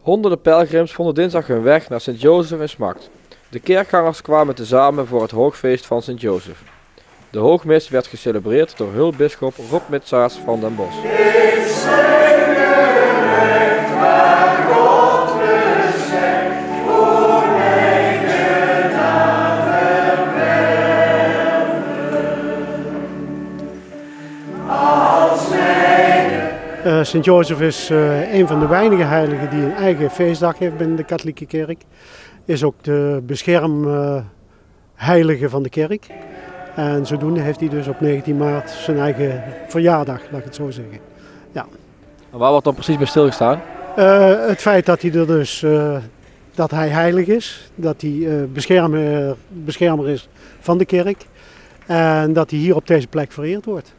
Honderden pelgrims vonden dinsdag hun weg naar Sint-Jozef in Smacht. De kerkgangers kwamen tezamen voor het hoogfeest van Sint-Jozef. De hoogmis werd gecelebreerd door hulpbisschop Rob Mitsaars van Den Bosch. Sint-Jozef is een van de weinige heiligen die een eigen feestdag heeft binnen de katholieke kerk. Is ook de beschermheilige van de kerk. En zodoende heeft hij dus op 19 maart zijn eigen verjaardag, laat ik het zo zeggen. Ja. En waar wordt dan precies bij stilgestaan? Het feit dat hij er dus dat hij heilig is, dat hij beschermer is van de kerk en dat hij hier op deze plek vereerd wordt.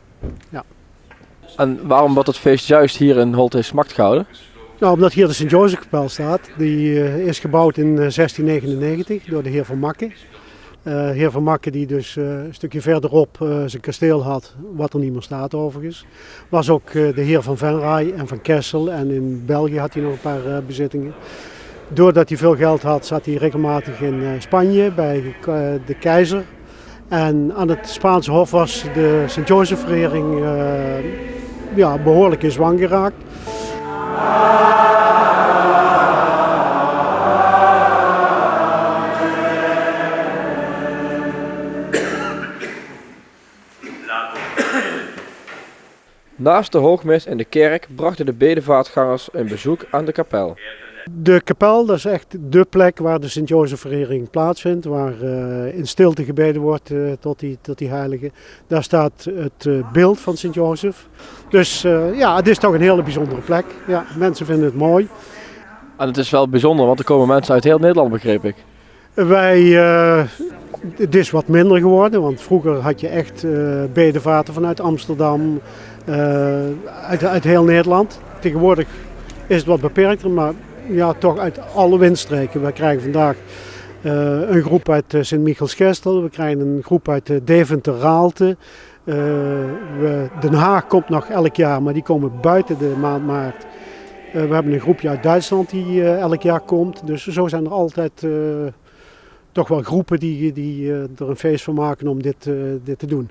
Ja. En waarom wordt het feest juist hier in Holthuis-Smacht gehouden? Nou, omdat hier de Sint-Jozefkapel staat. Die is gebouwd in 1699 door de heer van Makke. Heer van Makke die dus een stukje verderop zijn kasteel had, wat er niet meer staat overigens. Was ook de heer van Venray en van Kessel en in België had hij nog een paar bezittingen. Doordat hij veel geld had, zat hij regelmatig in Spanje bij de keizer. En aan het Spaanse hof was de Sint-Jozef-verering behoorlijk in zwang geraakt. Naast de hoogmis in de kerk brachten de bedevaartgangers een bezoek aan de kapel. De kapel, dat is echt dé plek waar de Sint-Jozef-verering plaatsvindt, waar in stilte gebeden wordt tot die heilige. Daar staat het beeld van Sint-Jozef. Dus het is toch een hele bijzondere plek. Ja, mensen vinden het mooi. En het is wel bijzonder, want er komen mensen uit heel Nederland, begreep ik. Het is wat minder geworden, want vroeger had je echt bedevaarten vanuit Amsterdam, uit heel Nederland. Tegenwoordig is het wat beperkter, maar ja, toch uit alle windstreken. We krijgen vandaag een groep uit Sint-Michielsgestel, we krijgen een groep uit Deventer-Raalte. Den Haag komt nog elk jaar, maar die komen buiten de maand maart. We hebben een groepje uit Duitsland die elk jaar komt. Dus zo zijn er altijd toch wel groepen die er een feest van maken om dit te doen.